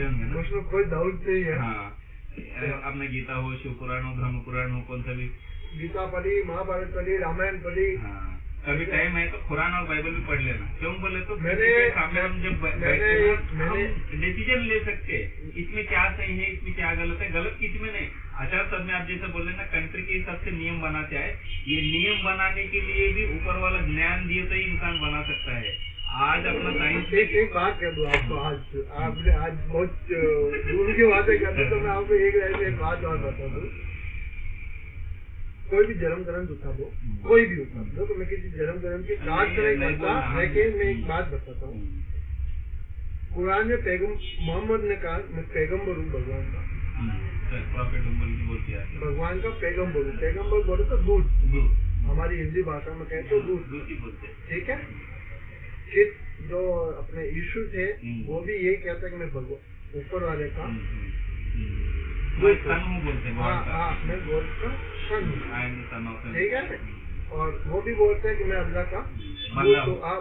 पढ़े होंगे ना, उसमें कोई डाउट नहीं है। हाँ, आपने गीता हो, शिव पुराण हो, धर्म पुराण हो, कौन सा भी, गीता पढ़ी, महाभारत पढ़ी, रामायण पढ़ी। हाँ, कभी टाइम है तो कुरान और बाइबल भी पढ़ लेना। क्यों बोले तो मैंने सामने हम जब बैठे ना हम डिसीजन ले सकते हैं, इसमें क्या सही है, इसमें क्या गलत है। गलत किसी में नहीं। आचार्य साहब ने आप जैसे बोले ना, कंट्री के हिसाब से नियम बनाते हैं। ये नियम बनाने के लिए भी ऊपर वाला ज्ञान दिए तो ही इंसान बना सकता है। आज अपना साइंस। एक बात कह दूं आपको, आपने आज बहुत दूर की बातें करते, तो मैं आपको एक बात और बता दूं। कोई भी जन्म ग्रंथ उठा दो, कोई भी उठा दो, तो मैं किसी जन्म ग्रंथ की बात नहीं करता, लेकिन मैं एक बात बताता हूँ। कुरान में मोहम्मद ने कहा मैं पैगम्बर हूँ भगवान का, भगवान का पैगम्बर हूँ। पैगम्बर बोले तो दूध, हमारी हिंदी भाषा में कहते तो दूध, ठीक है। फिर जो अपने यीशु थे वो भी यही कहते कि मैं भगवान ऊपर वाले का बोलते हैं। मैं गॉड का सन हूँ, ठीक है। और वो भी बोलते हैं कि मैं अल्लाह का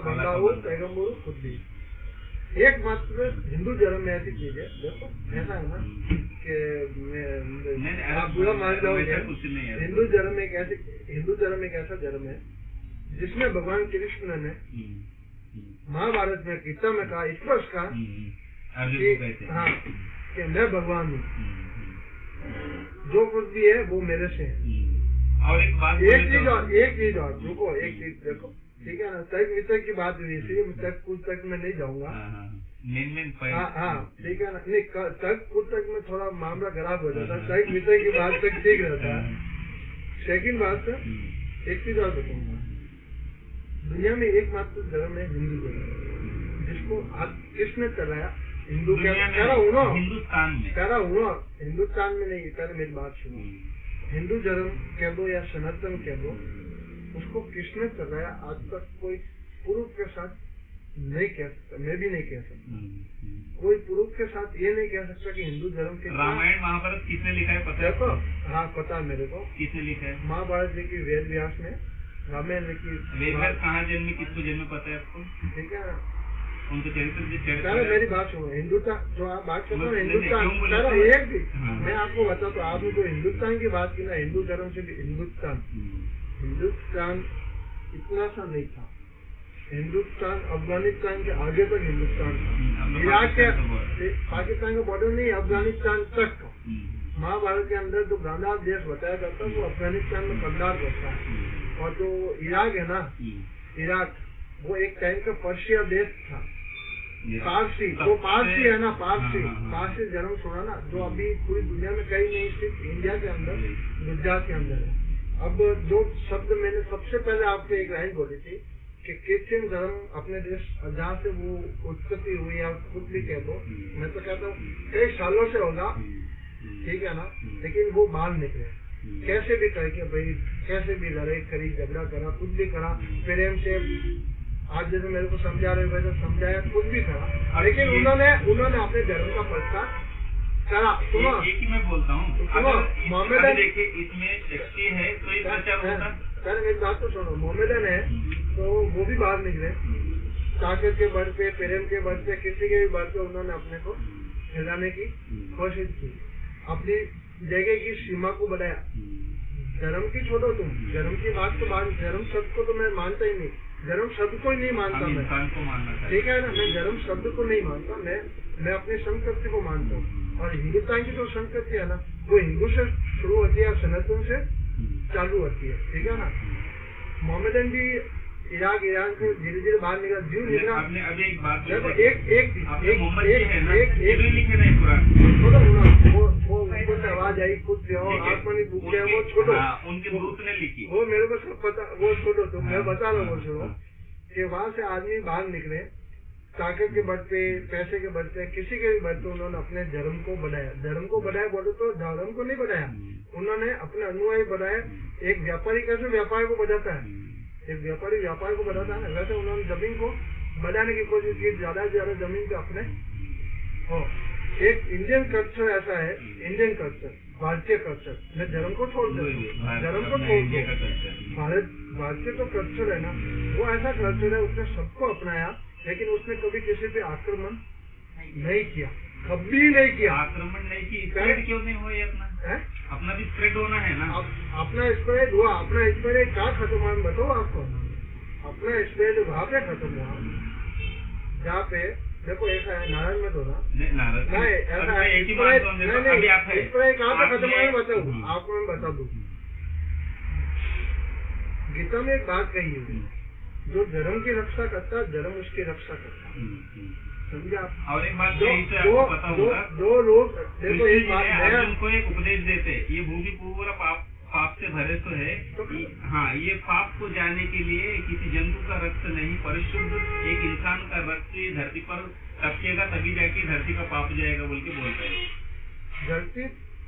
बंदा हूँ, पैगम्बर हूँ खुद भी। एक मात्र हिंदू धर्म में ऐसी चीज है, देखो ऐसा है ना कि आप बुरा मान जाओगे, हिंदू धर्म एक ऐसा धर्म है जिसमें भगवान कृष्ण ने महाभारत में गीता में कहा, स्पष्ट कहा कि मैं भगवान हूँ, जो कुछ भी है वो मेरे से है। और एक चीज और रुको, एक चीज देखो, ठीक है ना। तर्क वितर्क की बात हुई, इसलिए मैं तर्क कुछ तक में नहीं जाऊंगा। हाँ, ठीक है ना। नहीं, तर्क कुछ तक में थोड़ा मामला खराब हो जाता है, तर्क वितर्क की बात तक ठीक रहता है। सेकंड बात, एक चीज और बताऊंगा। दुनिया में एकमात्र धर्म है हिंदू धर्म, जिसको किसने चलाया? हिंदू कह रहा हूँ ना, हिंदुस्तान में नहीं। पहले मेरी बात सुनो। हिंदू धर्म कह दो या सनातन कह दो, उसको किसने चलाया आज तक कोई प्रूफ के साथ नहीं कह सकता, मैं भी नहीं कह सकता। कोई प्रूफ के साथ ये नहीं कह सकता कि हिंदू धर्म के रामायण महाभारत किसने लिखा है पता है? देखो, हाँ पता है मेरे को किसने लिखा है। महाभारत लिखी वेद व्यास ने, रामायण लिखी वेद व्यास कहाँ जन्मी, किसको जन्मी पता है आपको? ठीक है, उनके चरित्र। मेरी बात सुनो। हिंदुस्तान जो आप बात करते हो, हिंदुस्तान एक भी मैं आपको बताता हूँ। आपने जो हिंदुस्तान की बात की ना, हिंदू धर्म से भी हिंदुस्तान इतना सा नहीं था। हिंदुस्तान अफगानिस्तान के आगे तक हिंदुस्तान था। इराक के पाकिस्तान का बॉर्डर नहीं, अफगानिस्तान तक। महाभारत के अंदर जो गांधार देश बताया जाता है वो अफगानिस्तान में कंधार पड़ता है। और जो इराक है ना, इराक वो एक टाइम का पर्शिया देश था। पारसी, वो पारसी है ना, पारसी जन्म सुना ना, जो अभी पूरी दुनिया में कहीं नहीं, सिर्फ इंडिया के अंदर, गुजरात के अंदर है। अब जो शब्द मैंने सबसे पहले आपको एक लाइन बोली थी कि क्रिश्चियन धर्म अपने देश जहाँ से वो उत्पत्ति हुई या कुछ भी कह दो, मैं तो कहता हूँ कई सालों से होगा, ठीक है ना, लेकिन वो बाहर निकले कैसे भी करके, भाई कैसे भी लड़ाई करी, झगड़ा करा, कुछ भी करा, प्रेम से आज जैसे मेरे को समझा रहे वैसे समझाया, कुछ भी करा, लेकिन उन्होंने अपने धर्म का प्रचार करा। सुनो, एक ही मैं बोलता हूँ, मोहम्मदन देखिए इसमें शक्ति है तो ये प्रचार होता। पहले मेरी बात तो सुनो। मोहम्मदन है तो वो भी बाहर निकले, ताकत के बल पे, प्रेम के बल पे, किसी के भी बल पे उन्होंने अपने को हिलाने की कोशिश की, अपनी जगह की सीमा को बढ़ाया। धर्म की छोड़ो तुम, धर्म की बात तो धर्म शब्द को तो मैं मानता ही नहीं, धर्म शब्द को ही नहीं मानता मैं, ठीक है ना। मैं धर्म शब्द को नहीं मानता, मैं अपनी संस्कृति को मानता हूँ। और हिंदुस्तान की जो संस्कृति है ना, वो हिंदू से शुरू होती है, सनातन से चालू होती है, ठीक है ना। मोहम्मदन भी इराक, ईरान से धीरे धीरे बाहर निकला, जीव निकला। अभी एक बात देखो, एक आवाज आई, कुछ आसमानी बुक है वो छोड़ो, उनके दोस्त ने लिखी, वो मेरे को सब पता, वो छोड़ो तुम, मैं बता रहा हूँ, वो छोड़ो कि वहाँ से आदमी बाहर निकले, ताकत के बल पे, पैसे के बल पे, किसी के भी बल पे उन्होंने अपने धर्म को बढ़ाया। धर्म को बढ़ाया बोले तो धर्म को नहीं बढ़ाया, उन्होंने अपने अनुयायी बढ़ाया। एक व्यापारी कैसे व्यापार को बढ़ाता है, एक व्यापारी व्यापार को बढ़ाता है, वैसे उन्होंने जमीन को बढ़ाने की कोशिश की, ज्यादा से ज्यादा जमीन पे अपने हो। एक इंडियन कल्चर ऐसा है, इंडियन कल्चर, भारतीय कल्चर, मैं धर्म को छोड़ दूँ, धर्म को छोड़ दूँ, भारतीय तो कल्चर है ना, वो ऐसा कल्चर है, उसने सबको अपनाया, लेकिन उसने कभी किसी पे आक्रमण नहीं किया। कभी नहीं किया। आक्रमण नहीं की, स्प्रेड क्यों नहीं हुआ ये अपना भी स्प्रेड होना है ना। अपना स्प्रेड हुआ, अपना स्प्रेड क्या खत्म हुआ बताओ आपको। अपना स्प्रेड वहाँ पे खत्म हुआ जहाँ पे देखो ऐसा है नारायण मत होना नहीं, ऐसा एक ही बात अभी आप है स्प्रेड कहाँ पे खत्म हुआ बताओ आपको, मैं बता दूँ। गीता में एक बात कही है, जो धर्म की रक्षा करता है धर्म उसकी रक्षा करता है, समझे आप। और एक बात आपको पता होगा, दो लोग देखो एक बात अर्जुन को एक उपदेश देते, ये भूमि पूरा पाप से भरे तो है तो हाँ, ये पाप को जाने के लिए किसी जंतु का रक्त नहीं, परिशुद्ध एक इंसान का रक्त धरती पर टपकेगा तभी जाके धरती का पाप जाएगा बोल के बोलते हैं धरती।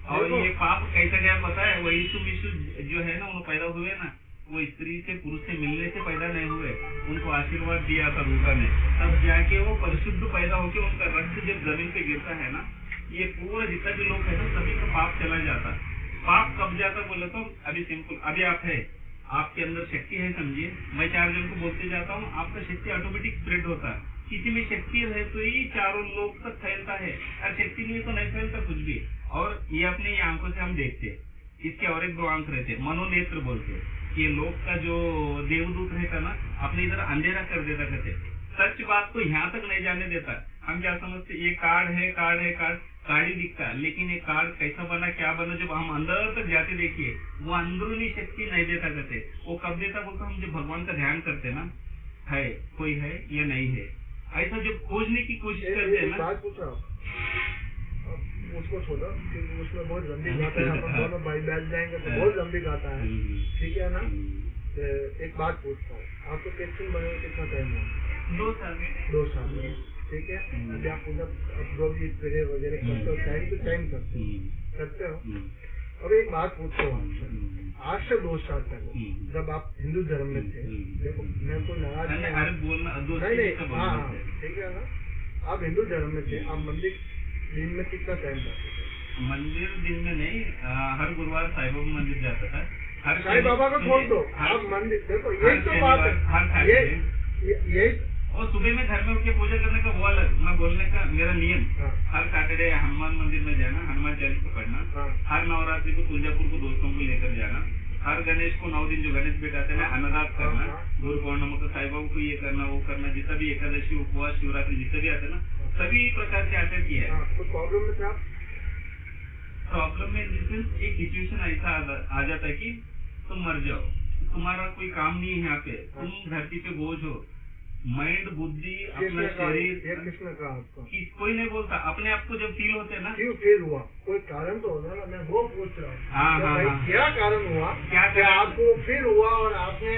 और ये पाप कैसा गया पता है, वो यीशु जो है ना, उन्होंने पैदा हुए ना, वो स्त्री से पुरुष से मिलने से पैदा नहीं हुए, उनको आशीर्वाद दिया था रूपा ने, तब जाके वो परिशुद्ध पैदा होके उनका रक्त जब जमीन पे गिरता है ना, ये पूरा जितना भी लोग है ना सभी का पाप चला जाता। पाप कब जाता बोले तो अभी सिंपल, अभी आप है, आपके अंदर शक्ति है समझिए, मैं 4 जन को बोलते जाता हूँ, आपका शक्ति ऑटोमेटिक स्प्रेड होता है। किसी में शक्ति है तो ये 4 लोग तक फैलता है, और शक्ति नहीं तो नहीं फैलता कुछ भी। और ये अपने आंखों से हम देखते, इसके और एक 2 आंख रहते, मनोनेत्र बोलते, ये लोग का जो देवदूत रहता ना, अपने इधर अंधेरा कर देता कहते, सच बात को यहाँ तक नहीं जाने देता। हम क्या समझते, ये कार्ड कार्ड ही दिखता है, लेकिन ये कार्ड कैसा बना क्या बना, जब हम अंदर तक जाते देखिए वो अंदरूनी शक्ति नहीं देता कहते। वो कब देता बोलता, हम जब भगवान का ध्यान करते ना, है कोई है या नहीं है, ऐसा जब खोजने की कोशिश करते हैं ना। उसको छोड़ो क्योंकि उसमें बहुत लंबी गाता है, अपन दोनों भाई बैठ जाएंगे तो बहुत लंबी गाता है, ठीक है ना। एक बात पूछता हूँ, आपको कैप्टन बने कितना टाइम हुआ? 2 साल, ठीक है। अभी आप प्रेयर वगैरह करते हो, टाइम टू टाइम करते हो। अब एक बात पूछता हूँ आपसे, आज से 2 साल पहले जब आप हिंदू धर्म में थे, देखो मैं कोई नाराज नहीं, हाँ ठीक है ना, आप हिंदू धर्म में थे, आप मंदिर दिन में कितना टाइम जाते थे? मंदिर दिन में नहीं, हर गुरुवार साईं बाबा मंदिर जाता था। हर साईं बाबा को छोड़ दो, आप मंदिर देखो यही तो बात है, यही। और सुबह में घर में उठ के पूजा करने का वो अलग, मैं बोलने का मेरा नियम, हर सैटरडे हनुमान मंदिर में जाना, हनुमान चालीसा पढ़ना, हर नवरात्रि को तुलजापुर को दोस्तों को लेकर जाना, हर गणेश को 9 दिन जो गणेश बैठाते हैं अन्नदान करना, गुरु पौर्णिमा को साईं बाबा को ये करना वो करना, जितना भी एकादशी उपवास शिवरात्रि जितने भी आते ना, सभी प्रकार के आचरण किया है। कुछ प्रॉब्लम में था? प्रॉब्लम में एक सिचुएशन ऐसा आ जाता है कि तुम मर जाओ, तुम्हारा कोई काम नहीं है यहाँ पे, तुम धरती पे बोझ हो, माइंड बुद्धि अपना शरीर, किसने कहा आपको? कोई नहीं बोलता, अपने आप को जब फील होते है ना, क्यों फील हुआ? कोई कारण तो होगा ना, मैं वो पूछ रहा हूँ। क्या कारण हुआ, क्या आपको फील हुआ और आपने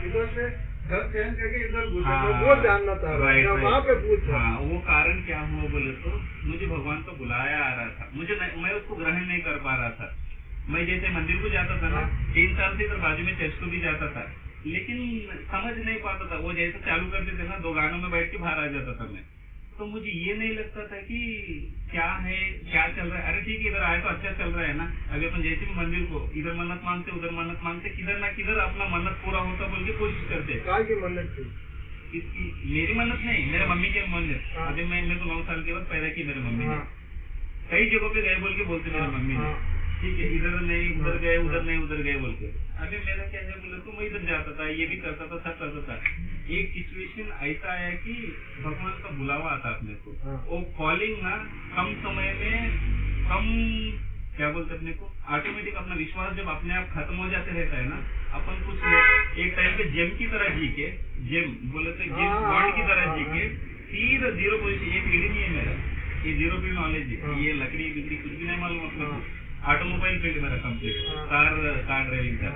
इधर से घर चेंज करके इधर घुसा? वो जानना था, वहाँ पे पूछ रहा। वो कारण क्या हुआ बोले तो, मुझे भगवान तो बुलाया आ रहा था, मैं उसको ग्रहण नहीं कर पा रहा था। मैं जैसे मंदिर को जाता था ना, 3 साल से इधर बाजू में चर्च को भी जाता था, लेकिन समझ नहीं पाता था। वो जैसे चालू करते थे ना, 2 गानों में बैठ के बाहर आ जाता था मैं, तो मुझे ये नहीं लगता था कि क्या है क्या चल रहा है। अरे ठीक है, इधर आए तो अच्छा चल रहा है ना। अभी अपन जैसे भी मंदिर को इधर मन्नत मांगते उधर मन्नत मांगते, किधर ना किधर अपना मन्नत पूरा होता बोल के कोशिश करते। काय की मन्नत थी? इसकी मेरी मन्नत नहीं, मेरे मम्मी की मन्नत। अभी मेरे को 9 साल के बाद पैदा की मेरी मम्मी ने, कई जगहों पे गए बोल के बोलते मेरी मम्मी ने, ठीक है, इधर नहीं उधर गए, उधर नहीं उधर गए बोल के। अभी मेरा क्या है बोले तो, मैं इधर जाता था, ये भी करता था, सब करता था। एक सिचुएशन ऐसा आया कि भगवान का बुलावा आता अपने को, वो कॉलिंग ना कम समय में कम क्या बोलते अपने को, ऑटोमेटिक अपना विश्वास जब अपने आप खत्म हो जाते रहता है ना, अपन कुछ एक टाइम पे जेम की तरह जी के, जेम बोले तो जेम्स बॉन्ड की तरह जी के सीधा 0 पोजिशन। ये फील्ड नहीं है मेरा, ये 0 फील्ड नॉलेज है, ये लकड़ी बिकड़ी कुछ भी नहीं मालूम अपने को। ऑटोमोबाइल फील्ड मेरा कंप्लीट, कार ड्राइविंग का।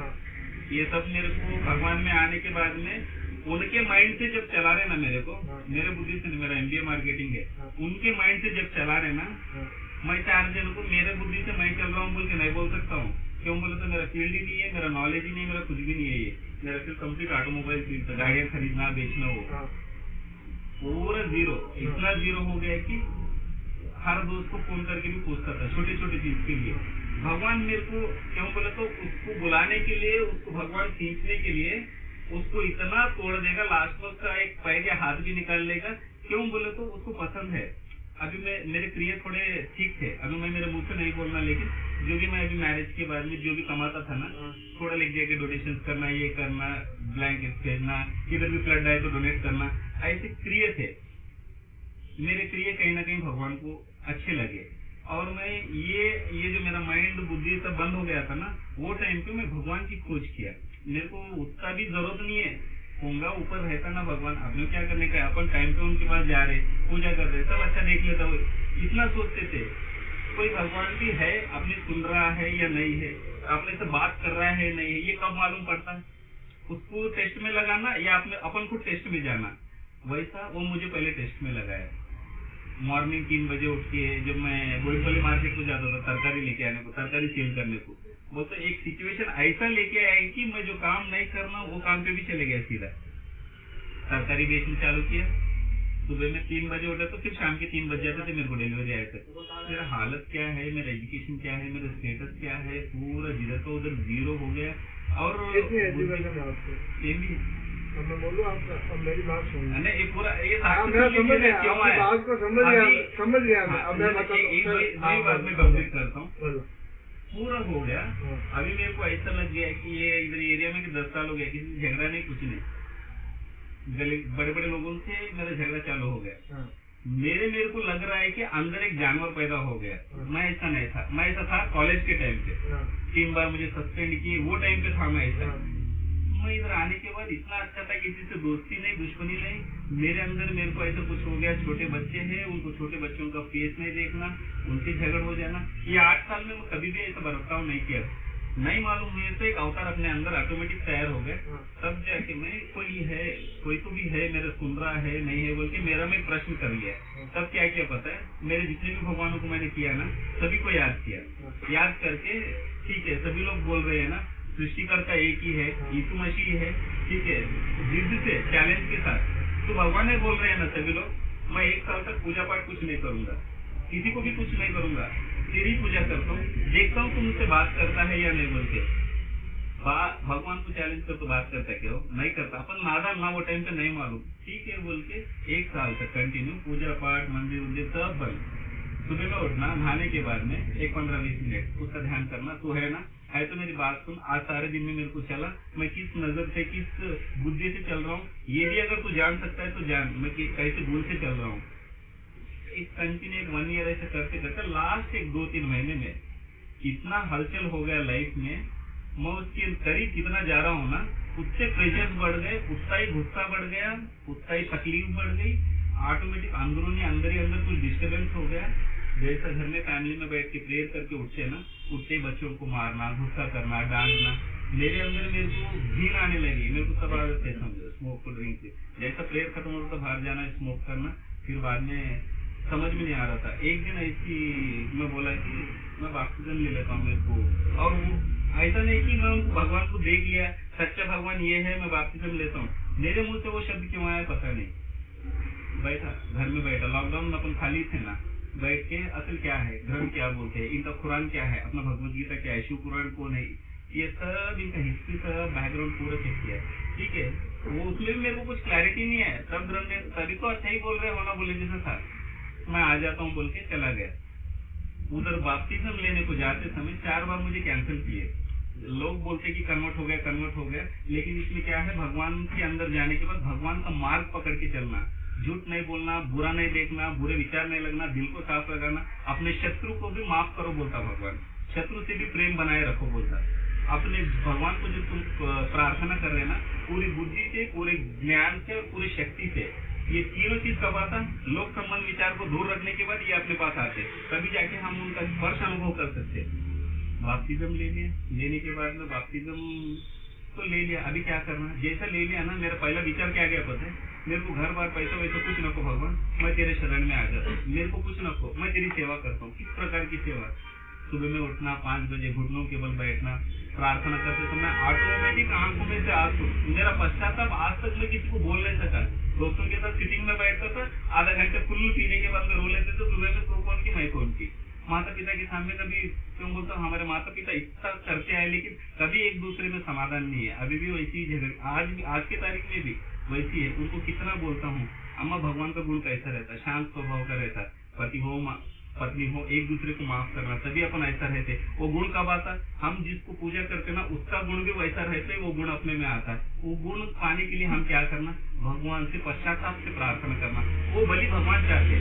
ये सब मेरे को भगवान में आने के बाद में उनके माइंड से जब चला रहे ना मेरे को, मेरे बुद्धि से मेरा MBA मार्केटिंग है, उनके माइंड से जब चला रहे ना, मैं 4 जन को मेरे बुद्धि से मैं चल रहा हूँ बोल के नहीं बोल सकता हूँ। क्यों बोले तो मेरा फील्ड ही नहीं है, मेरा नॉलेज ही नहीं, मेरा कुछ भी नहीं है। ये मेरा सिर्फ कंप्लीट ऑटोमोबाइल फील्ड था, गाड़ियाँ खरीदना बेचना, वो पूरा 0, इतना 0 हो गया कि हर दोस्त को फोन करके भी पूछता था छोटी छोटी चीज के लिए। भगवान मेरे को क्यों बोले तो, उसको बुलाने के लिए, उसको भगवान खींचने के लिए उसको इतना तोड़ देगा, लास्ट में उसका एक पैर या हाथ भी निकाल लेगा। क्यों बोले तो उसको पसंद है। अभी मेरे क्रिया थोड़े ठीक थे, अभी मैं मेरे मुंह से नहीं बोलना, लेकिन जो भी मैं अभी मैरिज के बाद में जो भी कमाता था ना, थोड़ा लेके जाके डोनेशन करना, ये करना, ब्लैंकेट भेजना, किधर भी फ्लड आए तो डोनेट करना, ऐसे क्रिया थे मेरे। क्रिया कहीं ना कहीं भगवान को अच्छे लगे, और मैं ये जो मेरा माइंड बुद्धि सब बंद हो गया था ना, वो टाइम पे मैं भगवान की खोज किया। मेरे को उतना भी जरूरत नहीं है, होगा ऊपर रहता ना भगवान, आपने क्या करने का, अपन टाइम पे उनके पास जा रहे, पूजा कर रहे, सब अच्छा देख लेता हो, इतना सोचते थे। कोई भगवान भी है, अपने सुन रहा है या नहीं है, अपने से बात कर रहा है नहीं है, ये कब मालूम पड़ता है? उसको टेस्ट में लगाना या अपन को टेस्ट में जाना, वैसा वो मुझे पहले टेस्ट में लगाया। मॉर्निंग 3 बजे उठ के जब मैं बोईपल्ली मार्केट को जाता था तरकारी लेके आने को, तरकारी सेल करने को, वो तो एक सिचुएशन ऐसा लेके आया कि मैं जो काम नहीं करना वो काम पे भी चले गया, सीधा तरकारी बेचना चालू किया। सुबह में 3 बजे उठा तो फिर शाम के 3 बज जाते थे मेरे को डिलीवरी आए तक। मेरा हालत क्या है, मेरा एजुकेशन क्या है, मेरा स्टेटस क्या है, पूरा जिधर का उधर जीरो हो गया। और सेम ही मैं बोलूँ आपका, अब मेरी बात सुनिए। नहीं, ये पूरा ये मैं समझ गया, क्यों आपकी आया, बात को समझ गया मैं। अब मैं नई बात में कंप्लीट करता हूँ। पूरा हो गया, अभी मेरे को ऐसा लग गया कि ये इधर एरिया में 10 साल हो गया, किसी से झगड़ा नहीं, कुछ नहीं, गले बड़े बड़े लोगों से मेरा झगड़ा चालू हो गया। मेरे को लग रहा है कि अंदर एक जानवर पैदा हो गया। मैं ऐसा नहीं था, मैं ऐसा था कॉलेज के टाइम पे, 3 बार मुझे सस्पेंड किए, वो टाइम पे था मैं ऐसा। मैं इधर आने के बाद इतना अच्छा था, किसी से दोस्ती नहीं, दुश्मनी नहीं। मेरे अंदर मेरे को ऐसा कुछ हो गया, छोटे बच्चे हैं, उनको छोटे बच्चों का फेस नहीं देखना, उनसे झगड़ हो जाना। ये 8 साल में मैं कभी भी ऐसा बर्ताव नहीं किया, नहीं मालूम हुए तो एक अवतार अपने अंदर ऑटोमेटिक तैयार हो गया। तब जाके मैं कोई है, कोई तो भी है, मेरा सुन रहा है नहीं है बोल के मेरा मैं प्रश्न कर लिया। तब क्या क्या पता है, मेरे जितने भी भगवानों को मैंने किया ना, सभी को याद किया, याद करके ठीक है सभी लोग बोल रहे हैं ना सृष्टिकर्ता एक ही है, यीशु मसीह है, ठीक है, जिद से चैलेंज के साथ तो भगवान ही बोल रहे हैं ना सभी लोग। मैं 1 साल तक पूजा पाठ कुछ नहीं करूंगा, किसी को भी कुछ नहीं करूंगा, तेरी पूजा करता हूँ, देखता हूँ तुम मुझसे बात करता है या नहीं बोल के। भगवान को चैलेंज कर तो बात करता है, क्यों नहीं करता, अपन नादान ना, वो टाइम पे नहीं मालूम, ठीक है बोल के 1 साल तक कंटिन्यू पूजा पाठ, मंदिर उन्दिर सब बंद। सुबह में उठना, नहाने के बाद में एक 15-20 मिनट उसका ध्यान करना, तू है ना, है तो मेरी बात सुन, आज सारे दिन में मेरे को चला, मैं किस नजर से किस बुद्धि से चल रहा हूँ, ये भी अगर तू जान सकता है तो जान, मैं कैसे भूल से चल रहा हूँ। एक कंटिन्यू 1 ईयर ऐसे करते करते लास्ट एक 2-3 महीने में इतना हलचल हो गया लाइफ में, मैं उसके करीब कितना जा रहा हूँ ना, उससे प्रेशर बढ़ गए, उतना ही गुस्सा बढ़ गया, उतना ही तकलीफ बढ़ गई, ऑटोमेटिक अंदरूनी अंदर ही अंदर कुछ डिस्टर्बेंस हो गया। जैसा घर में फैमिली में बैठ के प्रेयर करके उठते ना, उठते ही बच्चों को मारना, गुस्सा करना, डांटना, मेरे अंदर मेरे को घिन आने लगी। मेरे को सब आदत है समझो, स्मोक ड्रिंक से। जैसा प्रेयर खत्म होता तो बाहर जाना, स्मोक करना, फिर बाद में समझ में नहीं आ रहा था। एक दिन ऐसी मैं बोला कि मैं बपतिस्म ले लेता हूँ मेरे को, और वो ऐसा नहीं कि मैं उनको भगवान को देख लिया, सच्चा भगवान ये है, मैं बपतिस्म लेता हूँ। मेरे मुंह से वो शब्द क्यों आया पता नहीं। बैठा घर में बैठा, लॉकडाउन में अपन खाली थे ना, बैठ के असल क्या है, धर्म क्या बोलते हैं, इनका कुरान क्या है, अपना भगवत गीता क्या है, शिव पुराण कौन है, ये सब इनका हिस्ट्री सब बैकग्राउंड पूरा चेक किया, ठीक है। वो उसमें भी मेरे को कुछ क्लैरिटी नहीं है, सब ग्रंथ में सभी तो अच्छा ही बोल रहे होना, बोले जैसा था, मैं आ जाता हूँ बोल के चला गया। उधर बपतिस्म लेने को जाते समय 4 बार मुझे कैंसिल किए। लोग बोलते कि कन्वर्ट हो गया, लेकिन इसमें क्या है, भगवान के अंदर जाने के बाद भगवान का मार्ग पकड़ के चलना, झूठ नहीं बोलना, बुरा नहीं देखना, बुरे विचार नहीं लगना, दिल को साफ लगाना, अपने शत्रु को भी माफ करो बोलता भगवान, शत्रु से भी प्रेम बनाए रखो बोलता। अपने भगवान को जब तुम प्रार्थना कर रहे ना, पूरी बुद्धि से, पूरे ज्ञान से और पूरी शक्ति से, ये तीनों चीज कब आता, लोक संबंध विचार को दूर रखने के बाद ये अपने पास आते, तभी जाके हम उनका स्पर्श अनुभव कर सकते। बपतिस्म ले लिया, लेने के बाद में बपतिस्म तो ले लिया, अभी क्या करना, जैसा ले लिया ना, मेरा पहला विचार क्या गया पता है, मेरे को घर बार पैसा वैसा कुछ नको भगवान, मैं तेरे शरण में आ जाता हूँ, मेरे को कुछ नको, मैं तेरी सेवा करता हूँ। किस प्रकार की सेवा, सुबह में उठना, 5 बजे घुटनों के बल बैठना, प्रार्थना करते समय ऑटोमेटिक आंखों में से आंसू, मेरा पश्चाताप आज तक मैं किसी को बोल नहीं सका। दोस्तों के साथ सिटिंग में बैठता था, आधा घंटे फुल पीने के बाद में रो लेते थे, सुबह में तो कौन की मैं कौन की। माता पिता के सामने कभी क्यों बोलता हूँ, हमारे माता पिता इतना करते हैं, लेकिन कभी एक दूसरे में समाधान नहीं है, अभी भी वैसी झगड़, आज के तारीख में भी वैसी है। उनको कितना बोलता हूँ, अम्मा भगवान का गुण कैसा रहता, शांत स्वभाव का रहता, पति हो पत्नी हो, एक दूसरे को माफ करना, तभी अपन ऐसा रहते। वो गुण कब आता? हम जिसको पूजा करते ना उसका गुण भी वैसा रहते, वो गुण अपने में आता है। वो गुण पाने के लिए हम क्या करना? भगवान से पश्चाताप से प्रार्थना करना। वो बलि भगवान चाहते,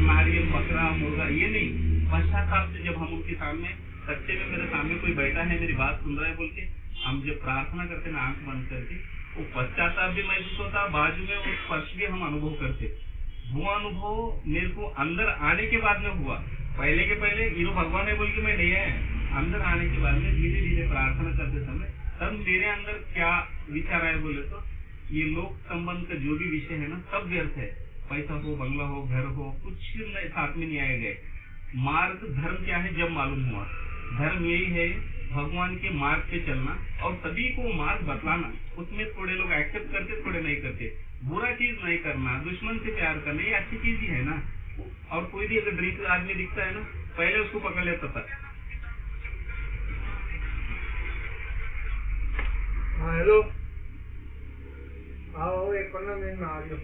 नारियल बकरा मुर्गा ये नहीं, पश्चाताप से। जब हम उनके सामने सच्चे में, मेरे सामने कोई बैठा है मेरी बात सुन रहा है बोल के हम जब प्रार्थना करते ना आंख बंद करके, वो पश्चाताप भी महसूस होता, बाजू में वो स्पर्श भी हम अनुभव करते। वो अनुभव मेरे को अंदर आने के बाद में हुआ। पहले के पहले ये भगवान है बोल के मैं नहीं आया। अंदर आने के बाद में धीरे धीरे प्रार्थना करते समय तब मेरे अंदर क्या विचार आए बोले तो, ये लोक संबंध का जो भी विषय है ना सब व्यर्थ है। पैसा हो, बंगला हो, घर हो, कुछ नहीं साथ में नहीं आए गए। मार्ग धर्म क्या है जब मालूम हुआ, धर्म यही है भगवान के मार्ग पे चलना और सभी को मार्ग बतलाना। उसमें थोड़े लोग एक्सेप्ट करते, थोड़े नहीं करते। बुरा चीज नहीं करना, दुश्मन से प्यार करना, ये अच्छी चीज ही है ना। और कोई भी अगर ड्रिंक आदमी दिखता है ना, पहले उसको पकड़ लेता था। हाँ हेलो, आओ 15 मिनट में आ जाओ।